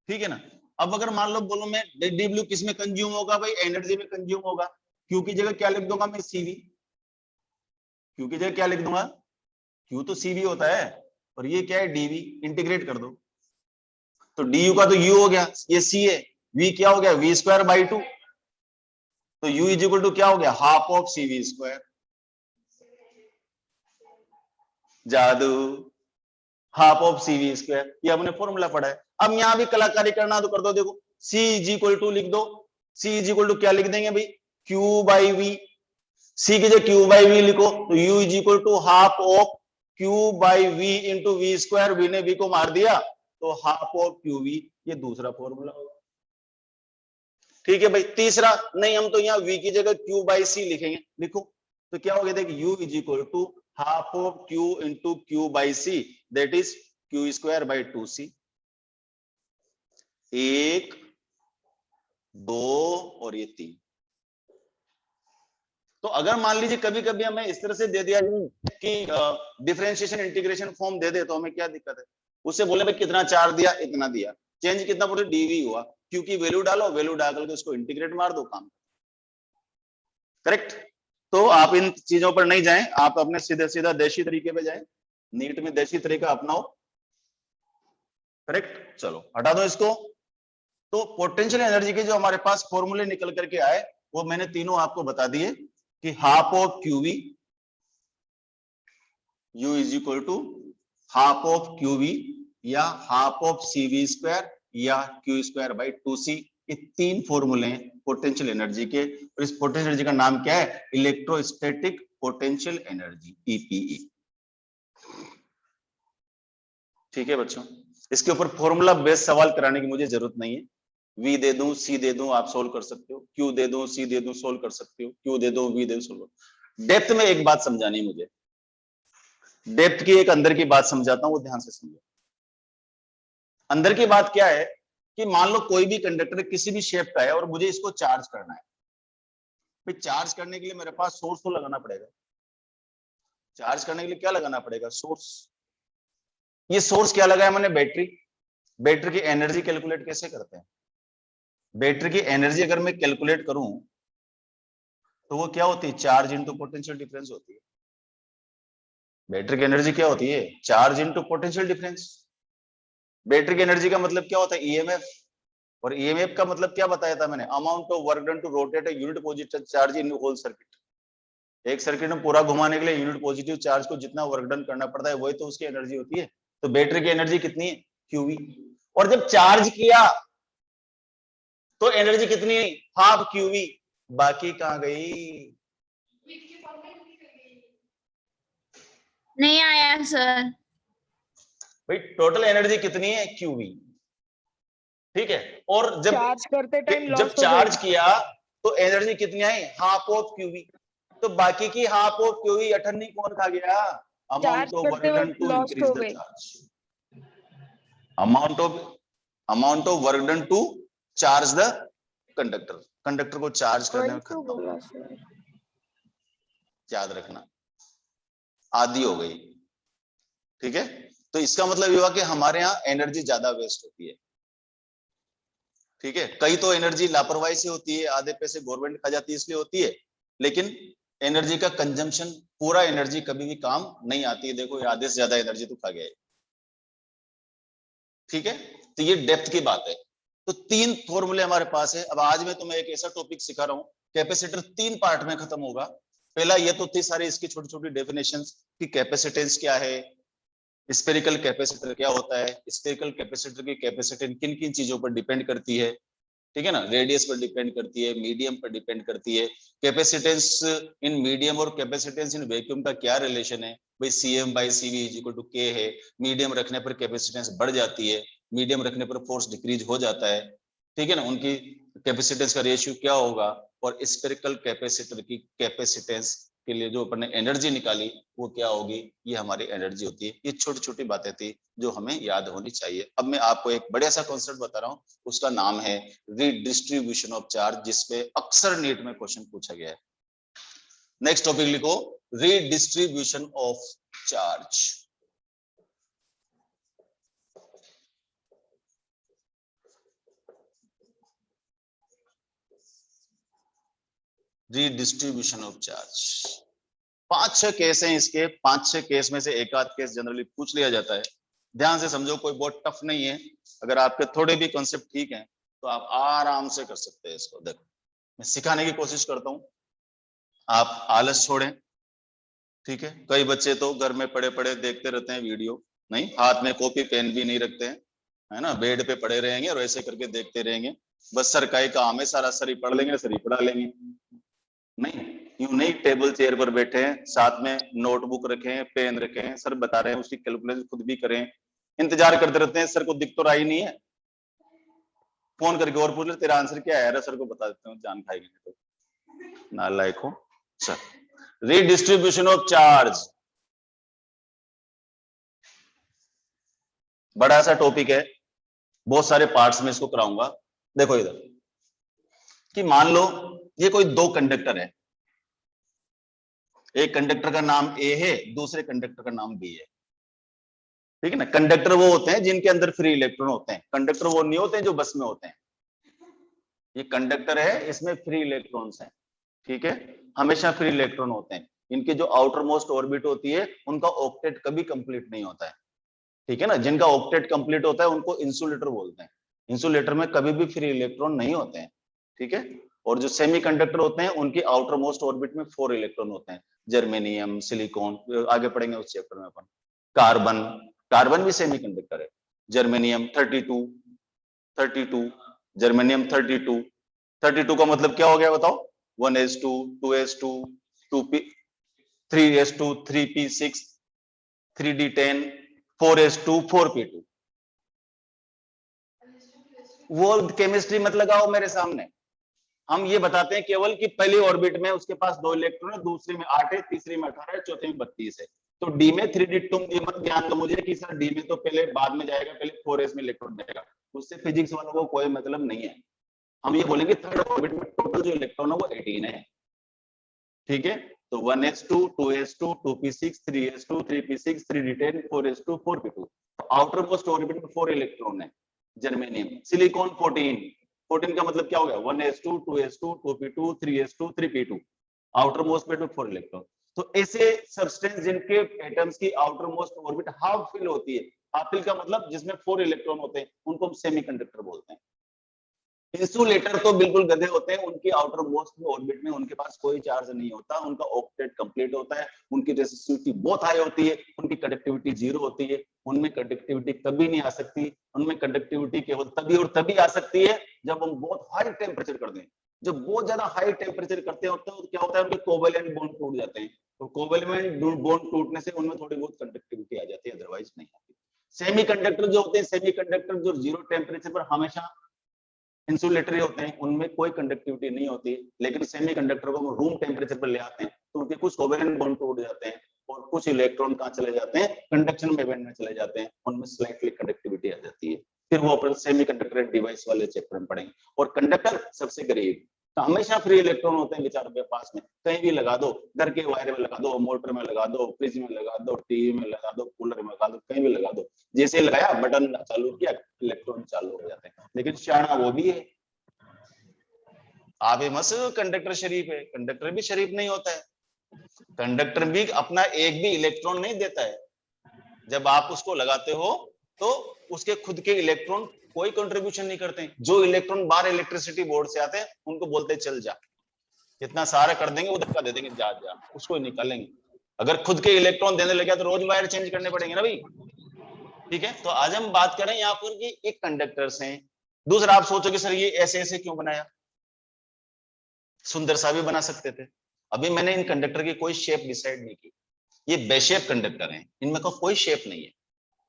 ठीक है ना। अब अगर मान लो बोलो मैं dW किस में कंज्यूम होगा, भाई एनर्जी में कंज्यूम होगा, Q की जगह क्या लिख दूंगा मैं, CV। Q की जगह क्या लिख दूंगा, Q तो CV होता है, और ये क्या है, dV। इंटीग्रेट कर दो तो du का तो u हो गया, ये C है, v क्या हो गया v स्क्वायर बाई 2, तो u इज इक्वल टू क्या हो गया half of C V square. जादू, half of C V square, ये हमने फॉर्मूला पढ़ा है। अब यहां भी कलाकारी करना तो कर दो, देखो c इज इक्वल टू लिख दो, c इज इक्वल टू क्या लिख देंगे भाई q बाई वी, c की जगह q बाई वी लिखो तो u is equal to half of q by V into V square, V ने v को मार दिया तो हाफ ऑफ क्यू वी, ये दूसरा फॉर्मूला होगा। ठीक है भाई, तीसरा नहीं, हम तो यहाँ v की जगह q बाई सी लिखेंगे, लिखो तो क्या हो गया देख u is equal to half of q into Q by C, that is Q square by 2c। 1 2 और ये 3। तो अगर मान लीजिए कभी कभी हमें इस तरह से दे दिया कि डिफरेंशिएशन इंटीग्रेशन फॉर्म दे दे तो हमें क्या दिक्कत है, उससे बोले भाई कितना चार्ज दिया, इतना दिया, चेंज कितना बोले डीवी हुआ, क्योंकि वैल्यू डालो, वैल्यू डाल करके उसको इंटीग्रेट मार दो, काम करेक्ट। तो आप इन चीजों पर नहीं जाएं, आप अपने सीधे सीधा देशी तरीके पे जाएं, नीट में देशी तरीका अपनाओ, करेक्ट। चलो हटा दो इसको। तो पोटेंशियल एनर्जी के जो हमारे पास फॉर्मूले निकल करके आए वो मैंने तीनों आपको बता दिए कि half of QV, U is equal to half of QV या half of C V square या क्यू स्क्वायर बाई 2c, ये तीन फॉर्मूले हैं पोटेंशियल एनर्जी के। और इस पोटेंशियल एनर्जी का नाम क्या है, इलेक्ट्रोस्टैटिक पोटेंशियल एनर्जी, ईपीई। ठीक है बच्चों, इसके ऊपर फॉर्मूला बेस्ड सवाल कराने की मुझे जरूरत नहीं है, v दे दूं c दे दूं आप सोल्व कर सकते हो, q दे दूं c दे दूं सोल्व कर सकते हो, q दे दूं v दे दूं सोल्व। डेप्थ में एक बात समझानी है मुझे, डेप्थ की एक अंदर की बात समझाता हूं, वो ध्यान से समझो। अंदर की बात क्या है कि मान लो कोई भी कंडक्टर किसी भी शेप का है और मुझे इसको चार्ज करना है, भाई चार्ज करने के लिए मेरे पास सोर्स तो लगाना पड़ेगा, चार्ज करने के लिए क्या लगाना पड़ेगा, सोर्स। ये सोर्स क्या लगा है मैंने, बैटरी। बैटरी की एनर्जी कैलकुलेट कैसे करते हैं, बैटरी की एनर्जी अगर मैं कैलकुलेट करूं तो वो क्या होती है, चार्ज इनटू पोटेंशियल डिफरेंस होती है। बैटरी की एनर्जी क्या होती है, charge into potential difference. Battery की एनर्जी का मतलब क्या होता है, ईएमएफ, और ईएमएफ का मतलब क्या बताया था मैंने, amount of work done to rotate a unit positive charge in whole circuit. एक सर्किट में पूरा घुमाने के लिए यूनिट पॉजिटिव चार्ज को जितना वर्क डन करना पड़ता है वही तो उसकी एनर्जी होती है। तो बैटरी की एनर्जी कितनी है, क्यूवी। और जब चार्ज किया तो एनर्जी कितनी है, हाफ क्यूवी, बाकी कहां गई, नहीं आया सर। भाई टोटल एनर्जी कितनी है, क्यूवी। ठीक है, और चार्ज करते टाइम जब लॉस हो चार्ज गई। किया तो एनर्जी कितनी आई, हाफ ऑफ क्यूवी। तो बाकी की हाफ ऑफ क्यूवी अठन्नी कौन खा गया, अमाउंट चार्ज ऑफ करते वर्क डन वक्त टू लॉस्ट इंक्रीज हो द गई। Charge, amount of work done to charge the conductor, conductor को चार्ज करने में तो खत्म, बोला सर। याद रखना, आधी हो गई। ठीक है, तो इसका मतलब ये हुआ कि हमारे यहाँ एनर्जी ज्यादा वेस्ट होती है। ठीक है, कई तो एनर्जी लापरवाही से होती है, आधे पैसे गवर्नमेंट खा जाती है इसलिए होती है, लेकिन एनर्जी का कंजम्पशन, पूरा एनर्जी कभी भी काम नहीं आती है। देखो आधे से ज्यादा एनर्जी तो खा गया है। ठीक है, तो ये डेप्थ की बात है। तो तीन फॉर्मूले हमारे पास है। अब आज मैं तुम्हें एक ऐसा टॉपिक सिखा रहा हूं, कैपेसिटर तीन पार्ट में खत्म होगा। पहला ये तो थी सारी इसकी छोटी छोटी डेफिनेशंस कि कैपेसिटेंस क्या है, स्फेरिकल कैपेसिटर क्या होता है, स्फेरिकल कैपेसिटर की कैपेसिटेंस किन किन चीजों पर डिपेंड करती है, ठीक है ना, रेडियस पर डिपेंड करती है, मीडियम पर डिपेंड करती है, कैपेसिटेंस इन मीडियम और कैपेसिटेंस इन वैक्यूम का क्या रिलेशन है, भाई CM by CV is equal to K है। मीडियम रखने पर कैपेसिटेंस बढ़ जाती है, मीडियम रखने पर फोर्स डिक्रीज हो जाता है, ठीक है ना, उनकी कैपेसिटेंस का रेशियो क्या होगा। और स्फेरिकल कैपेसिटर की कैपेसिटेंस के लिए जो अपन ने एनर्जी निकाली वो क्या होगी, ये हमारी एनर्जी होती है। ये छोटी छोटी बातें थी जो हमें याद होनी चाहिए। अब मैं आपको एक बढ़िया सा कॉन्सेप्ट बता रहा हूँ, उसका नाम है रीडिस्ट्रीब्यूशन ऑफ चार्ज, जिसपे अक्सर नीट में क्वेश्चन पूछा गया है। नेक्स्ट टॉपिक लिखो, redistribution of charge. Redistribution of charge, 5-6 case हैं इसके, 5-6 केस में से एक आध केस जनरली पूछ लिया जाता है। ध्यान से समझो, कोई बहुत टफ नहीं है। अगर आपके थोड़े भी कॉन्सेप्ट ठीक हैं तो आप आराम से कर सकते हैं इसको। देखो मैं सिखाने की कोशिश करता हूं, आप आलस छोड़ें, ठीक है। कई बच्चे तो घर में पड़े पड़े देखते रहते हैं वीडियो, नहीं हाथ में कॉपी पेन भी नहीं रखते हैं, है ना, बेड पे पड़े रहेंगे और ऐसे करके देखते रहेंगे, बस सर का ही काम है, सारा सर ही पढ़ लेंगे, सर ही पढ़ा लेंगे। नहीं, यूं नहीं, टेबल चेयर पर बैठे हैं, साथ में नोटबुक रखे हैं, पेन रखे हैं, सर बता रहे हैं, उसकी कैलकुलेशन खुद भी करें, इंतजार करते रहते हैं, सर को दिख तो रहा ही नहीं है, फोन करके और पूछ ले तेरा आंसर क्या है, सर को बता देते हूँ, जान खाएंगे तो नालायक हो। सर रीडिस्ट्रीब्यूशन ऑफ चार्ज बड़ा सा टॉपिक है, बहुत सारे पार्ट्स में इसको कराऊंगा। देखो इधर कि मान लो ये कोई दो कंडक्टर है, एक कंडक्टर का नाम ए है, दूसरे कंडक्टर का नाम बी है, ठीक है ना। कंडक्टर वो होते हैं जिनके अंदर फ्री इलेक्ट्रॉन होते हैं, कंडक्टर वो नहीं होते हैं जो बस में होते हैं। ये कंडक्टर है, इसमें फ्री इलेक्ट्रॉन्स हैं, ठीक है, हमेशा फ्री इलेक्ट्रॉन होते हैं। इनकी जो आउटर मोस्ट ऑर्बिट होती है उनका ऑक्टेट कभी कंप्लीट नहीं होता है, ठीक है ना। जिनका ऑक्टेट कंप्लीट होता है उनको इंसुलेटर बोलते हैं, इंसुलेटर में कभी भी फ्री इलेक्ट्रॉन नहीं होते हैं, ठीक है। और जो सेमीकंडक्टर होते हैं उनकी आउटर मोस्ट ऑर्बिट में 4 इलेक्ट्रॉन होते हैं, जर्मेनियम, सिलिकॉन, आगे पढ़ेंगे उस चैप्टर में अपन। कार्बन, कार्बन भी सेमीकंडक्टर है, जर्मेनियम 32, जर्मेनियम 32 का मतलब क्या हो गया बताओ, 1s2, 2s2, 2p, 3s2, 3p6, 3d10, 4s2, 4p2। वो केमिस्ट्री मत लगाओ मेरे सामने, हम ये बताते हैं केवल कि पहली ऑर्बिट में उसके पास 2 इलेक्ट्रॉन है, दूसरी में 8 है, तीसरी में 18 है, चौथे में 32 है। तो डी में 3d, तुम ये मत ध्यान दो मुझे कि सर डी में तो पहले बाद में जाएगा, पहले 4s में इलेक्ट्रॉन जाएगा, उससे फिजिक्स वालों को कोई मतलब नहीं है। हम ये बोलेंगे थर्ड ऑर्बिट में टोटल जो इलेक्ट्रॉन है वो 18 है, ठीक है। तो 1s2, 2s2, 2p6, 3s2, 3p6, 3d10, 4s2, 4p2। Outer most orbit में 4 इलेक्ट्रॉन है, जर्मेनियम। सिलिकॉन 14 का मतलब क्या हो गया, 1s2, 2s2, 2p2, 3s2, 3p2, outer most में 4 इलेक्ट्रॉन। तो ऐसे सब्सटेंस जिनके एटम्स की outer most orbit half fill होती है, हाफ फिल का मतलब जिसमें 4 इलेक्ट्रॉन होते हैं, उनको हम सेमीकंडक्टर बोलते हैं। इंसुलेटर तो बिल्कुल गधे होते हैं, उनकी आउटर मोस्ट ऑर्बिट में उनके पास कोई चार्ज नहीं होता, उनका ऑक्टेट कंप्लीट होता है, उनकी रेसिस्टिविटी बहुत हाई होती है, उनकी कंडक्टिविटी 0 होती है, उनमें कंडक्टिविटी कभी नहीं आ सकती, उनमें कंडक्टिविटी केवल तभी और तभी आ सकती है जब हम बहुत हाई टेम्परेचर कर दें। जब बहुत ज्यादा हाई टेम्परेचर करते हैं तो क्या होता है, उनके कोवेलेंट बॉन्ड टूट जाते हैं, तो कोवेलेंट बॉन्ड टूटने से उनमें थोड़ी बहुत कंडक्टिविटी आ जाती है, अदरवाइज नहीं आती। सेमीकंडक्टर जो होते हैं, सेमीकंडक्टर जो 0 टेम्परेचर पर हमेशा इंसुलेटरी होते हैं, उनमें कोई कंडक्टिविटी नहीं होती, लेकिन सेमीकंडक्टर को हम रूम टेम्परेचर पर ले आते हैं तो उनके कुछ कोवेलेंट बॉन्ड टूट जाते हैं और कुछ इलेक्ट्रॉन कहाँ चले जाते हैं, कंडक्शन में चले जाते हैं, उनमें स्लाइटली कंडक्टिविटी आ जाती है। फिर वो अपन सेमीकंडक्टर डिवाइस वाले चैप्टर में पढ़ेंगे। और कंडक्टर सबसे करीब, तो हमेशा फ्री इलेक्ट्रॉन होते हैं बेचारों के पास में, कहीं भी लगा दो, घर के वायर में लगा दो, मोटर में लगा दो, फ्रिज में लगा दो, टीवी में लगा दो, कूलर में लगा दो, कहीं भी लगा दो, जैसे लगाया बटन चालू किया इलेक्ट्रॉन चालू हो जाते हैं। लेकिन शाना वो भी है, आप मस कंडक्टर शरीफ है, कंडक्टर भी शरीफ नहीं होता है, कंडक्टर भी अपना एक भी इलेक्ट्रॉन नहीं देता है। जब आप उसको लगाते हो तो उसके खुद के इलेक्ट्रॉन कोई कंट्रीब्यूशन नहीं करते हैं, जो इलेक्ट्रॉन बाहर इलेक्ट्रिसिटी बोर्ड से आते हैं उनको बोलते हैं चल जा, जितना सारा कर देंगे वो धक्का दे देंगे, जा जा उसको निकालेंगे। अगर खुद के इलेक्ट्रॉन देने लगे तो रोज वायर चेंज करने पड़ेंगे ना भाई, ठीक है। तो आज हम बात करें यहाँ पर कि एक कंडक्टर से। दूसरा आप सोचोगे सर ये ऐसे ऐसे क्यों बनाया, सुंदर सा भी बना सकते थे। अभी मैंने इन कंडक्टर की कोई शेप डिसाइड नहीं की, ये बेशेप कंडक्टर हैं, इनमें का कोई शेप नहीं है,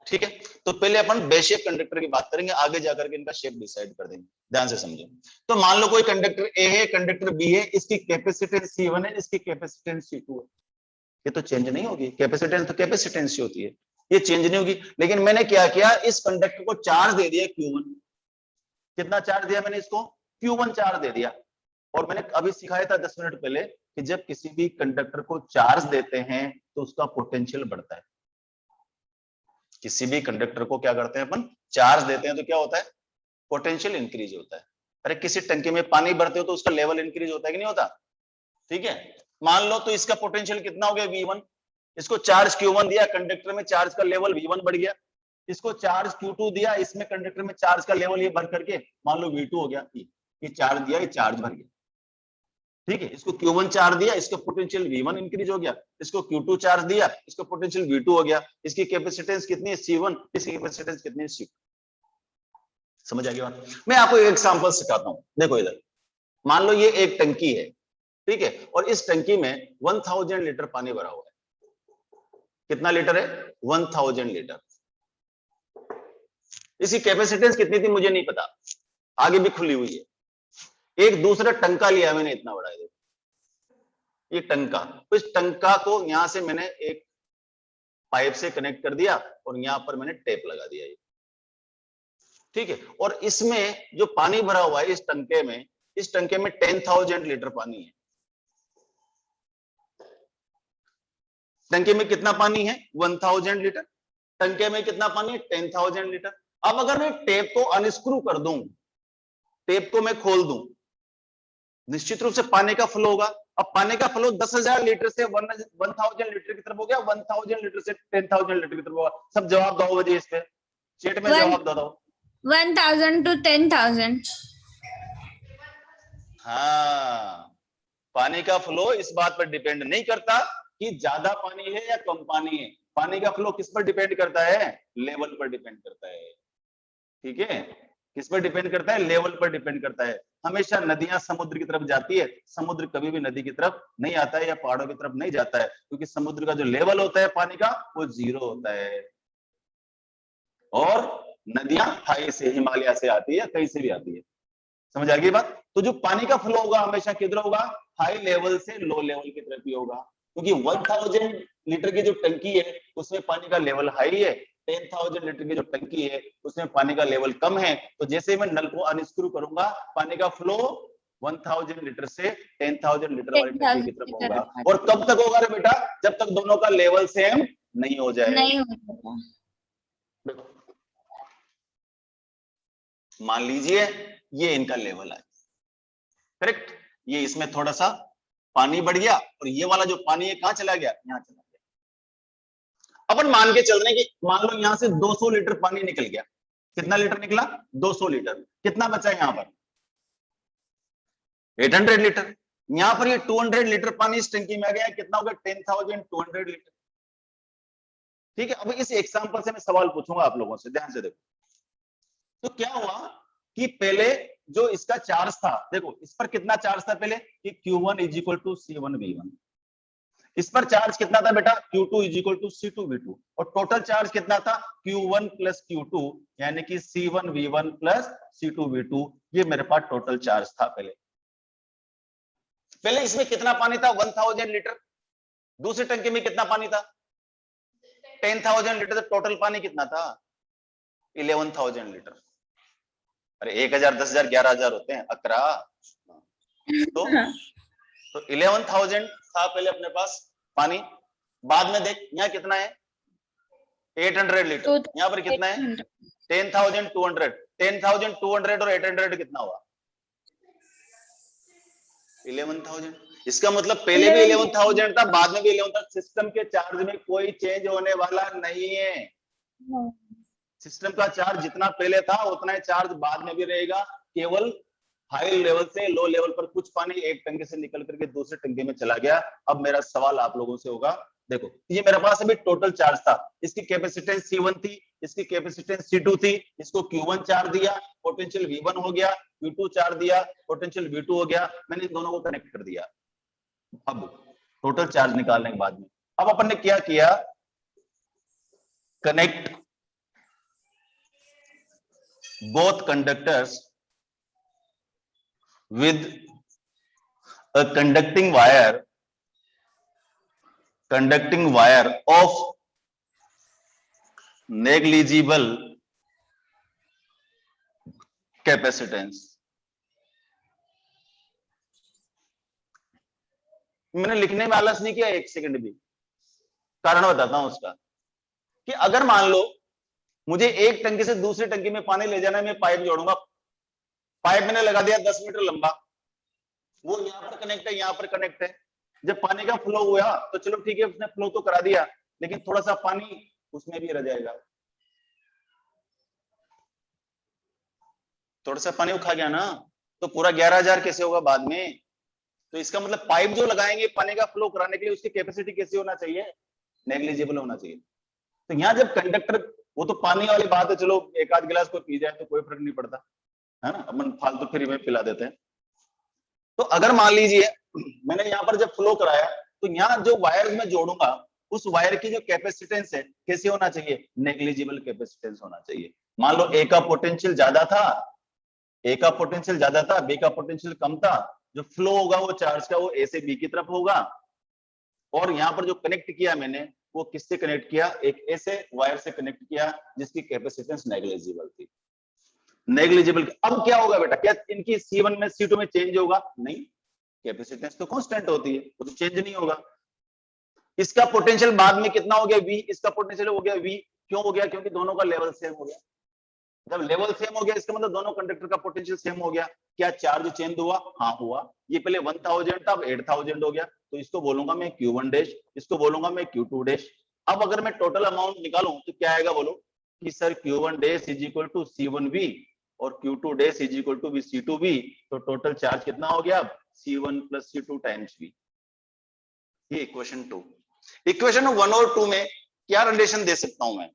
ठीक है। तो पहले अपन बेशेप कंडक्टर की बात करेंगे, आगे जाकर के इनका शेप डिसाइड कर देंगे, ध्यान से समझो। तो मान लो कोई कंडक्टर ए है, कंडक्टर बी है, इसकी कैपेसिटेंस C1 है, इसकी कैपेसिटेंस C2 है, ये तो चेंज नहीं होगी, कैपेसिटेंस तो कैपेसिटेंस होती है, ये चेंज नहीं होगी। लेकिन मैंने क्या किया, इस कंडक्टर को चार्ज दे दिया Q1, कितना चार्ज दिया मैंने इसको, Q1 चार्ज दे दिया। और मैंने अभी सिखाया था 10 मिनट पहले कि जब किसी भी कंडक्टर को चार्ज देते हैं तो उसका पोटेंशियल बढ़ता है। किसी भी कंडक्टर को क्या करते हैं अपन, चार्ज देते हैं तो क्या होता है, पोटेंशियल इंक्रीज होता है। अरे किसी टंकी में पानी भरते हो तो उसका लेवल इंक्रीज होता है कि नहीं होता, ठीक है। मान लो तो इसका पोटेंशियल कितना हो गया V1, इसको चार्ज Q1 दिया, कंडक्टर में चार्ज का लेवल V1 बढ़ गया, इसको चार्ज Q2 दिया, इसमें कंडक्टर में चार्ज का लेवल ये भर करके मान लो V2 हो गया, ये चार्ज दिया, ये चार्ज भर गया, ठीक है। इसको Q1 चार्ज दिया, इसका पोटेंशियल V1 इंक्रीज हो गया, इसको Q2 चार्ज दिया, इसका पोटेंशियल V2 हो गया, इसकी कैपेसिटेंस कितनी है C1, इसकी कैपेसिटेंस कितनी है C2। समझ आ गई बात? मैं आपको एक एग्जांपल सिखाता हूं, देखो इधर मान लो ये एक टंकी है, ठीक है, और इस टंकी में 1000 लीटर पानी भरा हुआ है। कितना लीटर है? 1000 लीटर। इसकी कैपेसिटेंस कितनी थी मुझे नहीं पता, आगे भी खुली हुई है। एक दूसरा टंका लिया मैंने इतना बड़ा, ये टंका, तो इस टंका को यहां से मैंने एक पाइप से कनेक्ट कर दिया और यहां पर मैंने टेप लगा दिया, ये ठीक है। और इसमें जो पानी भरा हुआ है इस टंके में 10,000 लीटर पानी है। टंके में कितना पानी है? 1000 लीटर। टंके में कितना पानी है? 10,000 लीटर। अब अगर मैं टेप को अनस्क्रू कर दूं, टेप को मैं खोल दूं, निश्चित रूप से पानी का फ्लो होगा। अब पानी का फ्लो 10,000 लीटर से 1000 लीटर की तरफ हो गया, 1000 लीटर से 10,000 लीटर की तरफ होगा। सब जवाब दो बजे इस पे, चैट में जवाब दो। 1000 to 10,000। हाँ, पानी का फ्लो इस बात पर डिपेंड नहीं करता कि ज्यादा पानी है या कम पानी है। पानी का फ्लो किस पर डिपेंड करता है? लेवल पर डिपेंड करता है, ठीक है। किस पर डिपेंड करता है? लेवल पर डिपेंड करता है। हमेशा नदियां समुद्र की तरफ जाती है, समुद्र कभी भी नदी की तरफ नहीं आता है या पहाड़ों की तरफ नहीं जाता है, क्योंकि समुद्र का जो लेवल होता है पानी का वो 0 होता है। और नदियां हाई से, हिमालय से आती है, कहीं से भी आती है। समझ आ गई बात? तो जो पानी का फ्लो होगा हमेशा किधर होगा? हाई लेवल से लो लेवल की तरफ ही होगा, क्योंकि 1000 लीटर की जो टंकी है उसमें पानी का लेवल हाई है, 10,000 लीटर की जो टंकी है उसमें पानी का लेवल कम है। तो जैसे ही मैं नल को अनस्क्रू करूंगा, पानी का फ्लो 1000 लीटर से 10,000 लीटर वाली टंकी की तरफ होगा। और कब तक होगा रे बेटा? जब तक दोनों का लेवल सेम नहीं हो जाए। नहीं होता। मान लीजिए ये इनका लेवल है, करेक्ट। ये इसमें थोड़ा सा पानी बढ़ गया और ये वाला जो पानी है कहां चला गया? यहां चला गया। अपन मान के चल रहे हैं कि मान लो यहां से 200 लीटर पानी निकल गया। कितना लीटर निकला? 200 लीटर। कितना बचा यहां पर? 800 लीटर। यहां पर ये 200 लीटर पानी इस टंकी में आ गया, कितना हो गया? 10,200 लीटर, ठीक है। अब इस एग्जांपल से मैं सवाल पूछूंगा आप लोगों से, ध्यान से देखो। तो क्या हुआ कि पहले जो इसका चार्ज था, देखो इस पर कितना चार्ज था पहले कि Q1 is equal to C1V1। इस पर चार्ज कितना था बेटा? Q2 is equal to C2V2। और टोटल चार्ज कितना था? Q1 प्लस Q2 यानी कि C1V1 प्लस C2V2। ये मेरे पास टोटल चार्ज था पहले। पहले इसमें कितना पानी था? 1000 लीटर। दूसरे टंकी में कितना पानी था? 10,000 लीटर। टोटल पानी कितना था? 11,000 लीटर। अरे 1,000, 10,000, 11,000 होते हैं अकरा। तो 11,000 था पहले अपने पास पानी। बाद में देख यहाँ कितना है? 800 लीटर। यहाँ पर कितना है? 10,200। 10,200 और 800 कितना हुआ? 11,000। इसका मतलब पहले भी 11,000 था, बाद में भी 11,000। सिस्टम के चार्ज में कोई चेंज होने वाला नहीं है। सिस्टम का चार्ज जितना पहले था उतना ही चार्ज बाद में भी रहेगा। केवल हाई लेवल से लो लेवल पर कुछ पानी एक टंकी से निकल करके दूसरे टंकी में चला गया। अब मेरा सवाल आप लोगों से होगा, देखो ये मेरे पास अभी टोटल चार्ज था, इसकी कैपेसिटेंस C1 थी, इसकी कैपेसिटेंस C2 थी। इसको Q1 चार्ज दिया, पोटेंशियल V1 हो गया। Q2 चार्ज दिया, पोटेंशियल V2 हो गया। मैंने इन दोनों को कनेक्ट कर दिया। अब टोटल चार्ज निकालने के बाद में अब अपन ने क्या किया? Connect both conductors with a conducting wire of negligible capacitance। मैंने लिखने में आलस नहीं किया एक सेकंड भी, कारण बताता हूं उसका। कि अगर मान लो मुझे एक टंकी से दूसरी टंकी में पानी ले जाना है, मैं पाइप जोड़ूंगा। पाइप मैंने लगा दिया 10 मीटर लंबा, वो यहां पर कनेक्ट है, यहां पर कनेक्ट है। जब पानी का फ्लो हुआ तो चलो ठीक है, उसने फ्लो तो करा दिया, लेकिन थोड़ा सा पानी उसमें भी रह जाएगा। थोड़ा सा पानी उखा गया ना, तो पूरा 11,000 कैसे होगा बाद में? तो इसका मतलब पाइप जो लगाएंगे पानी का फ्लो कराने के लिए, उसकी कैपेसिटी कैसी होना चाहिए? नेग्लिजिबल होना चाहिए। तो यहाँ जब कंडक्टर, वो तो पानी वाली बात है, चलो एक आध गिलास कोई पी जाए तो कोई फर्क नहीं पड़ता है ना, अपन फालतू फ्री में पिला देते हैं। तो अगर मान लीजिए मैंने यहाँ पर जब फ्लो कराया, तो यहाँ जो वायर में जोड़ूंगा उस वायर की जो कैपेसिटेंस है कैसे होना चाहिए? नेग्लिजिबल कैपेसिटेंस होना चाहिए। मान लो ए का पोटेंशियल ज्यादा था, ए का पोटेंशियल ज्यादा था, बी का पोटेंशियल कम था, जो फ्लो होगा वो चार्ज का वो ए से बी की तरफ होगा। और यहाँ पर जो कनेक्ट किया मैंने वो किससे कनेक्ट किया? एक ऐसे वायर से कनेक्ट किया जिसकी कैपेसिटेंस नेग्लिजिबल थी। नेग्लिजिबल अब क्या होगा बेटा? क्या इनकी C1 में C2 में चेंज होगा? नहीं, कैपेसिटेंस तो कांस्टेंट होती है, वो तो चेंज नहीं होगा। इसका पोटेंशियल बाद में कितना हो गया? V, इसका पोटेंशियल हो गया V। क्यों हो गया? क्योंकि दोनों का लेवल सेम हो गया। जब लेवल सेम हो गया इसका मतलब दोनों कंडक्टर का पोटेंशियल सेम हो गया। क्या चार्ज चेंज हुआ? हाँ हुआ। ये पहले 1000 था, अब 8000 हो गया, तो इसको बोलूंगा मैं Q1 डैश, इसको बोलूंगा मैं Q2 डैश। अब अगर मैं टोटल अमाउंट निकालूं तो क्या आएगा बोलो? कि sir Q1 dash is equal to C1V और Q2 dash is equal to C2V। तो टोटल चार्ज कितना हो गया? C1 plus C2 times V। ये इक्वेशन 2। इक्वेशन 1 और 2 में क्या रिलेशन दे सकता हूं मैं?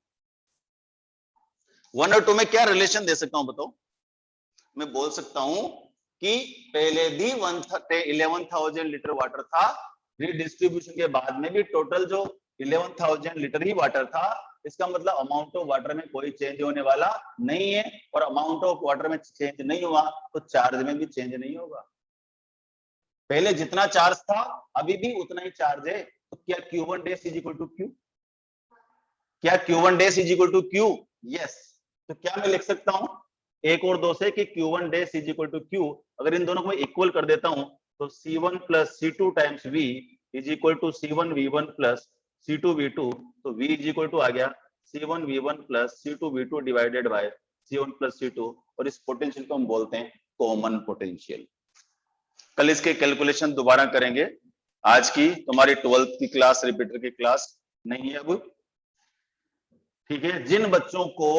1 और 2 में क्या रिलेशन दे सकता हूं बताओ? मैं बोल सकता हूं कि पहले भी 11,000 लीटर वाटर था, रीडिस्ट्रीब्यूशन के बाद में भी टोटल जो 11,000 लीटर ही वाटर था। इसका मतलब अमाउंट ऑफ वाटर में कोई चेंज होने वाला नहीं है, और अमाउंट ऑफ वाटर में चेंज नहीं हुआ तो चार्ज में भी चेंज नहीं होगा। पहले जितना चार्ज था अभी भी उतना ही चार्ज है। तो क्या Q1 dash is equal to Q? क्या Q1 dash is equal to Q? Yes. तो क्या मैं लिख सकता हूं 1 और 2 से कि Q1 dash is equal to Q? अगर इन दोनों को मैं इक्वल कर देता हूं तो C1 plus C2 times V is equal to C1 V1 plus C2 V2। तो V इज इक्वल टू आ गया C1 V1 plus C2 V2 divided by C1 plus C2। और इस पोटेंशियल को हम बोलते हैं कॉमन पोटेंशियल। कल इसके कैलकुलेशन दोबारा करेंगे। आज की तुम्हारी 12th की क्लास, रिपीटर की क्लास नहीं है अब, ठीक है। जिन बच्चों को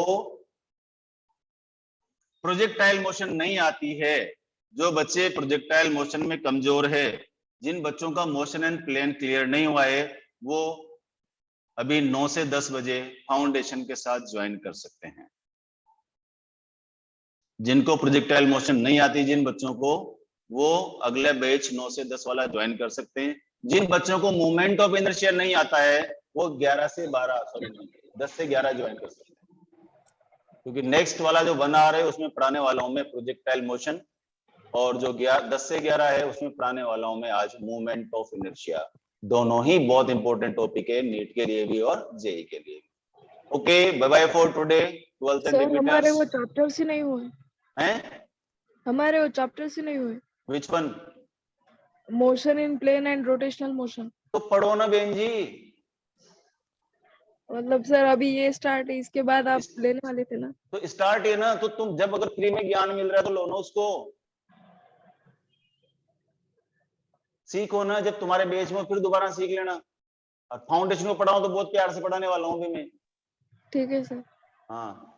प्रोजेक्टाइल मोशन नहीं आती है, जो बच्चे प्रोजेक्टाइल मोशन में कमजोर है, जिन बच्चों का मोशन एंड प्लेन क्लियर नहीं हुआ है, वो अभी 9 से 10 बजे फाउंडेशन के साथ ज्वाइन कर सकते हैं। जिनको प्रोजेक्टाइल मोशन नहीं आती, जिन बच्चों को, वो अगले बैच 9 से 10 वाला ज्वाइन कर सकते हैं। जिन बच्चों को मूवमेंट ऑफ इनर्शिया नहीं आता है वो 10 से 11 ज्वाइन कर सकते हैं, क्योंकि नेक्स्ट वाला जो 1 आवर है उसमें पढ़ाने वाला हूं मैं प्रोजेक्टाइल मोशन, और जो 10 से 11 है उसमें पढ़ाने वाला हूं मैं आज मूवमेंट ऑफ इनर्शिया। दोनों ही बहुत इंपॉर्टेंट टॉपिक है, नीट के लिए भी और जेई के लिए भी। Okay, bye bye for today 12th and repeaters. हमारे वो चैप्टर्स ही नहीं हुए हैं? हमारे वो चैप्टर्स ही नहीं हुए। Which one? Motion in plane and rotational motion. तो पढ़ो ना बहन जी। मतलब सर अभी ये स्टार्ट है, इसके बाद आप लेने वाले थे ना? तो स्टार्ट है ना, तो तुम जब अगर फ्री में ज्ञान मिल रहा है तो लो ना उसको, सीखो ना। जब तुम्हारे बेच में फिर दोबारा सीख लेना। और फाउंडेशन को पढ़ाऊं तो बहुत प्यार से पढ़ाने वाला हूँ भी मैं। ठीक है सर। हाँ।